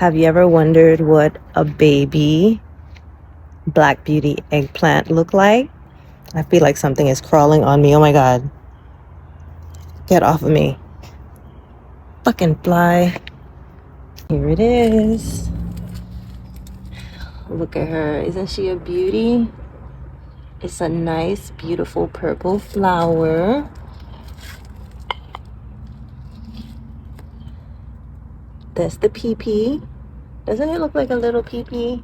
Have you ever wondered what a baby Black Beauty eggplant look like? I feel like something is crawling on me. Oh my god. Get off of me. Fucking fly. Here it is. Look at her. Isn't she a beauty? It's a nice, beautiful purple flower. That's the pee-pee. Doesn't it look like a little pee-pee?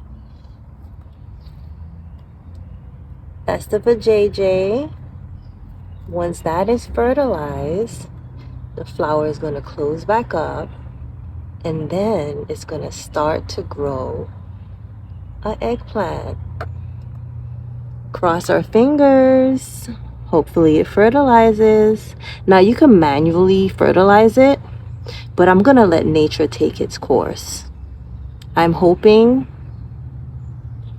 That's the vajayjay. Once that is fertilized, the flower is going to close back up, and then it's going to start to grow an eggplant. Cross our fingers. Hopefully it fertilizes. Now you can manually fertilize it, but I'm going to let nature take its course. I'm hoping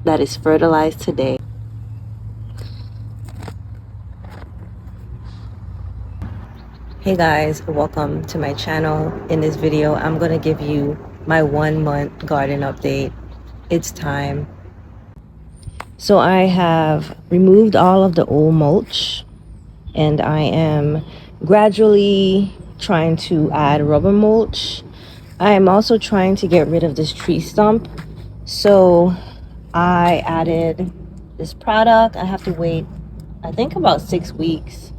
that it's fertilized today. Hey guys, welcome to my channel. In this video, I'm going to give you my 1 month garden update. It's time. So I have removed all of the old mulch, and I am gradually trying to add rubber mulch. I am also trying to get rid of this tree stump. So I added this product. I have to wait, I think, about 6 weeks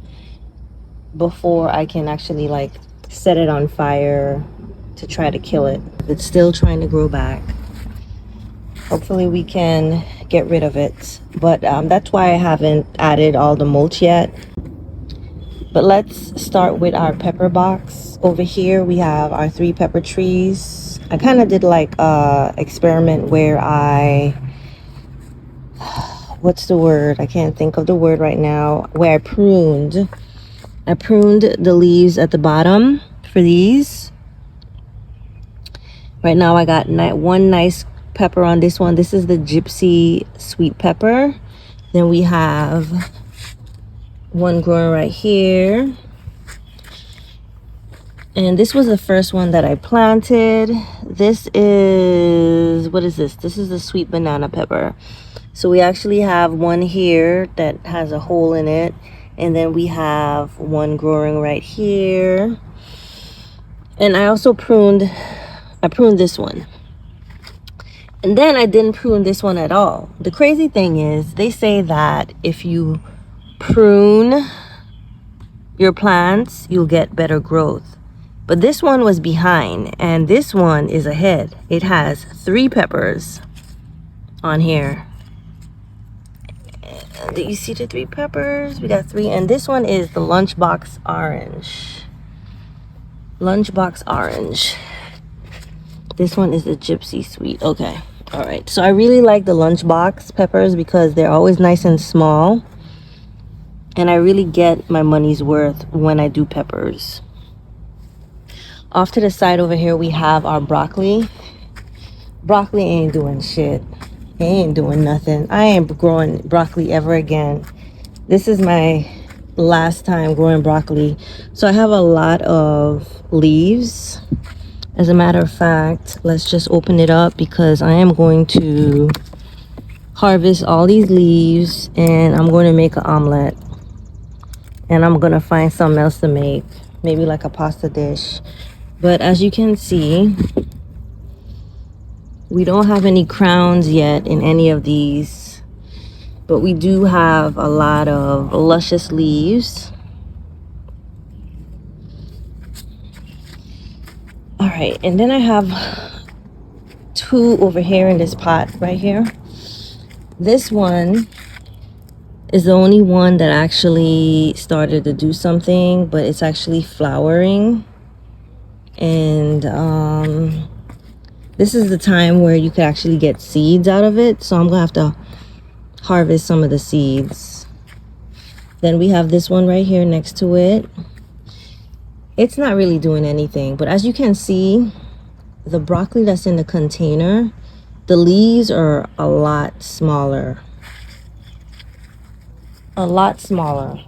before I can actually like set it on fire to try to kill it. It's still trying to grow back. Hopefully we can get rid of it, but that's why I haven't added all the mulch yet. But let's start with our pepper box. Over here we have our 3 pepper trees. I kind of did like a experiment where what's the word? I can't think of the word right now. Where I pruned the leaves at the bottom for these. Right now I got one nice pepper on this one. This is the gypsy sweet pepper. Then we have one growing right here. And this was the first one that I planted. This is, what is this? This is the sweet banana pepper. So we actually have one here that has a hole in it. And then we have one growing right here. And I also pruned this one. And then I didn't prune this one at all. The crazy thing is, they say that if you prune your plants, you'll get better growth. But this one was behind, and this one is ahead. It has 3 peppers on here. Do you see the 3 peppers? We got 3, and this one is the lunchbox orange. Lunchbox orange. This one is the gypsy sweet. Okay, all right. So I really like the lunchbox peppers because they're always nice and small, and I really get my money's worth when I do peppers. Off to the side over here we have our broccoli. Broccoli ain't doing shit. He ain't doing nothing. I ain't growing broccoli ever again. This is my last time growing broccoli. So I have a lot of leaves. As a matter of fact, let's just open it up because I am going to harvest all these leaves and I'm going to make an omelet. And I'm going to find something else to make. Maybe like a pasta dish. But as you can see, we don't have any crowns yet in any of these, but we do have a lot of luscious leaves. All right, and then I have 2 over here in this pot right here. This one is the only one that actually started to do something, but it's actually flowering. And this is the time where you could actually get seeds out of it. So I'm gonna have to harvest some of the seeds. Then we have this one right here next to it. It's not really doing anything, but as you can see, the broccoli that's in the container, the leaves are a lot smaller. A lot smaller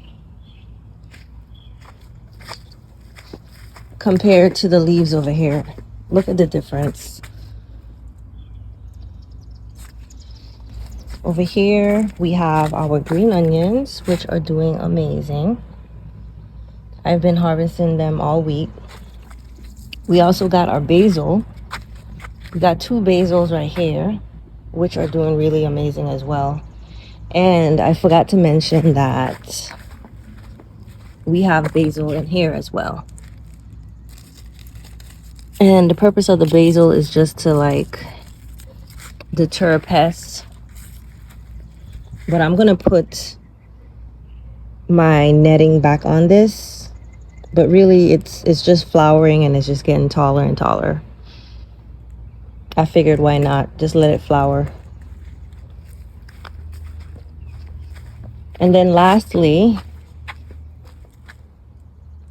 compared to the leaves over here. Look at the difference. Over here, we have our green onions, which are doing amazing. I've been harvesting them all week. We also got our basil. We got 2 basils right here, which are doing really amazing as well. And I forgot to mention that we have basil in here as well. And the purpose of the basil is just to like deter pests. But I'm gonna put my netting back on this. But really it's just flowering and it's just getting taller and taller. I figured why not just let it flower. And then lastly,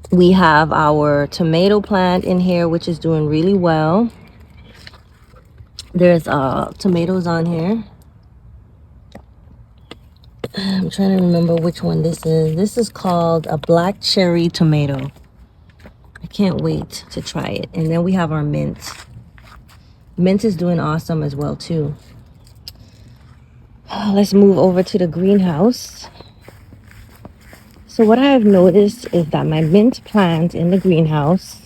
we have our tomato plant in here, which is doing really well. There's tomatoes on here. I'm trying to remember which one this is. This is called a black cherry tomato. I can't wait to try it. And then we have our mint. Mint is doing awesome as well too. Let's move over to the greenhouse. So what I have noticed is that my mint plant in the greenhouse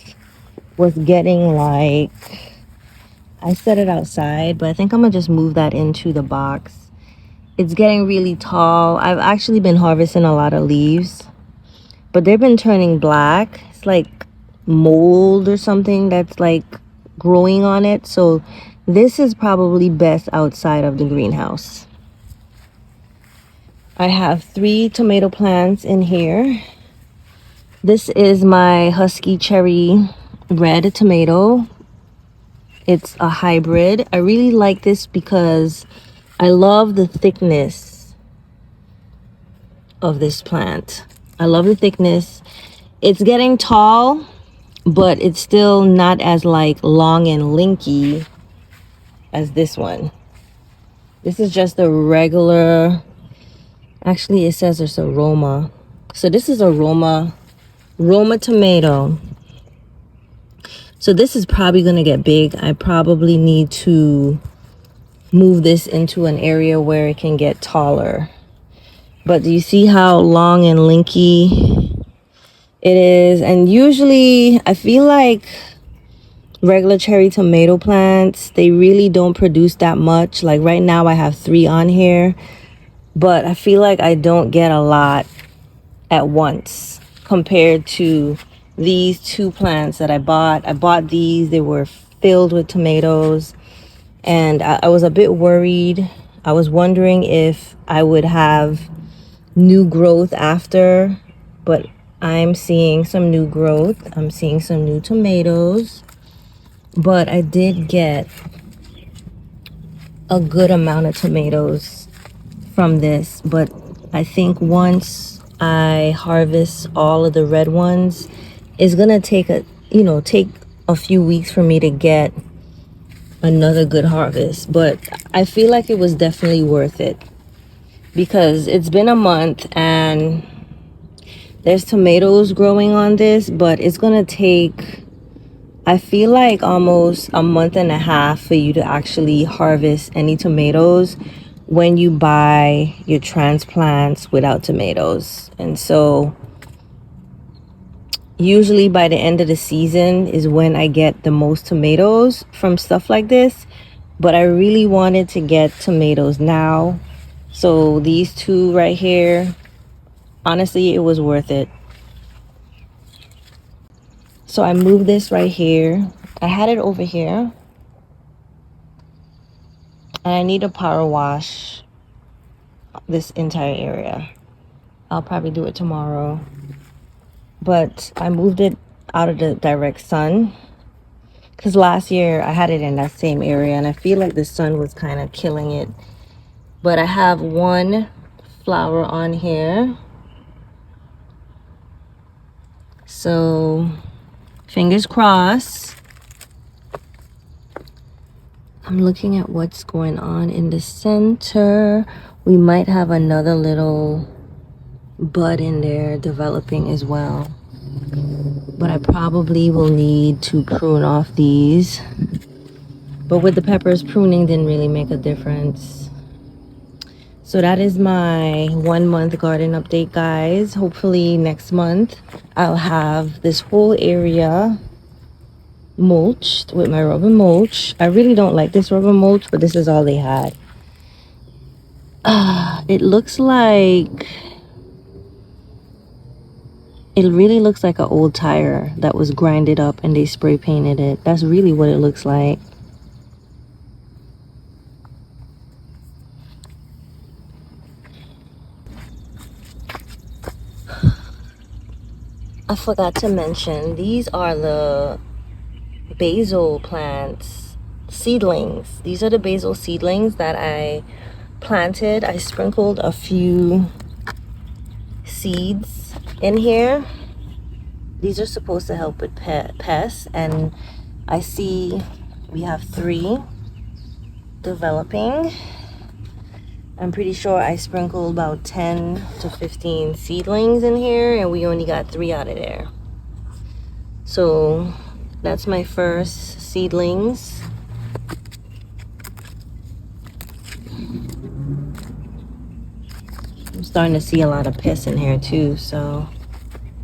was getting like, I set it outside, but I think I'm gonna just move that into the box. It's getting really tall. I've actually been harvesting a lot of leaves, but they've been turning black. It's like mold or something that's like growing on it. So this is probably best outside of the greenhouse. I have 3 tomato plants in here. This is my Husky Cherry Red tomato. It's a hybrid. I really like this because I love the thickness of this plant. I love the thickness. It's getting tall, but it's still not as like long and linky as this one. This is just a regular, actually it says it's aroma. So this is aroma tomato. So this is probably gonna get big. I probably need to move this into an area where it can get taller. But do you see how long and linky it is? And usually I feel like regular cherry tomato plants, they really don't produce that much. Like right now I have 3 on here, but I feel like I don't get a lot at once compared to these 2 plants that I bought. I bought these, they were filled with tomatoes, and I was a bit worried. I was wondering if I would have new growth after, but I'm seeing some new growth. I'm seeing some new tomatoes, but I did get a good amount of tomatoes from this. But I think once I harvest all of the red ones, it's gonna take a few weeks for me to get another good harvest. But I feel like it was definitely worth it because it's been a month and there's tomatoes growing on this, but it's gonna take, I feel like, almost a month and a half for you to actually harvest any tomatoes when you buy your transplants without tomatoes. And so usually by the end of the season is when I get the most tomatoes from stuff like this. But I really wanted to get tomatoes now. So these 2 right here, honestly, it was worth it. So I moved this right here. I had it over here. And I need to power wash this entire area. I'll probably do it tomorrow. But I moved it out of the direct sun because last year I had it in that same area and I feel like the sun was kind of killing it. But I have 1 flower on here. So fingers crossed. I'm looking at what's going on in the center. We might have another little bud in there developing as well. But I probably will need to prune off these. But with the peppers, pruning didn't really make a difference. So that is my 1 month garden update, guys. Hopefully next month I'll have this whole area mulched with my rubber mulch. I really don't like this rubber mulch, but this is all they had. It really looks like an old tire that was grinded up and they spray painted it. That's really what it looks like. I forgot to mention, these are the basil plants, seedlings. These are the basil seedlings that I planted. I sprinkled a few seeds in here. These are supposed to help with pests, and I see we have 3 developing. I'm pretty sure I sprinkled about 10 to 15 seedlings in here, and we only got 3 out of there. So that's my first seedlings. I'm starting to see a lot of pests in here too, so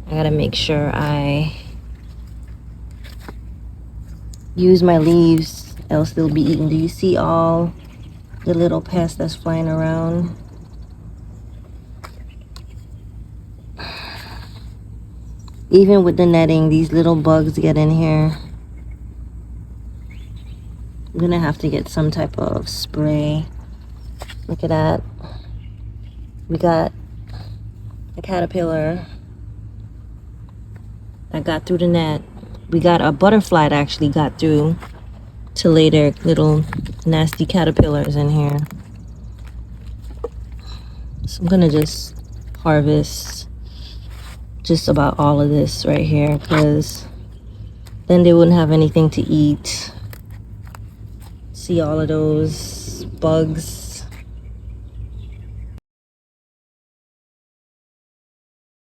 I gotta make sure I use my leaves, else they'll be eaten. Do you see all the little pests that's flying around? Even with the netting, these little bugs get in here. I'm gonna have to get some type of spray. Look at that. We got a caterpillar that got through the net. We got a butterfly that actually got through to lay their little nasty caterpillars in here. So I'm gonna just harvest just about all of this right here, because then they wouldn't have anything to eat. See all of those bugs